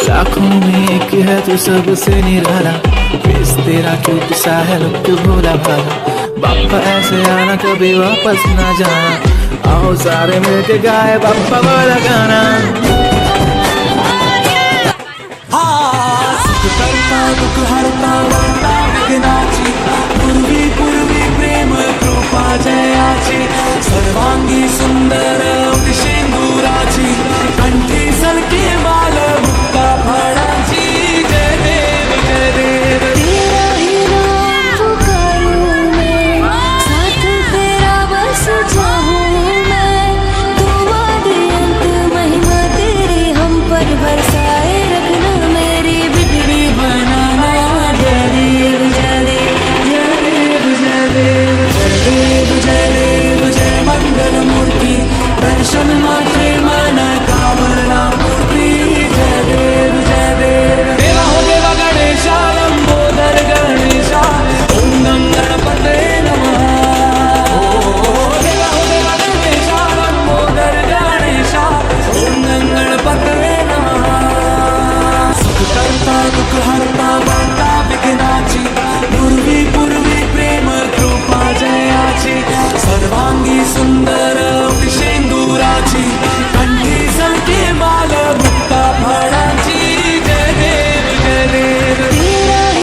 लाखों में एक है तू सबसे निराला, फेस तेरा क्यूट सा है लुक भोला भाला। बाप्पा ऐसे आना कभी वापस ना जाना, आओ सारे मिलके गाए बाप्पा वाला गाना।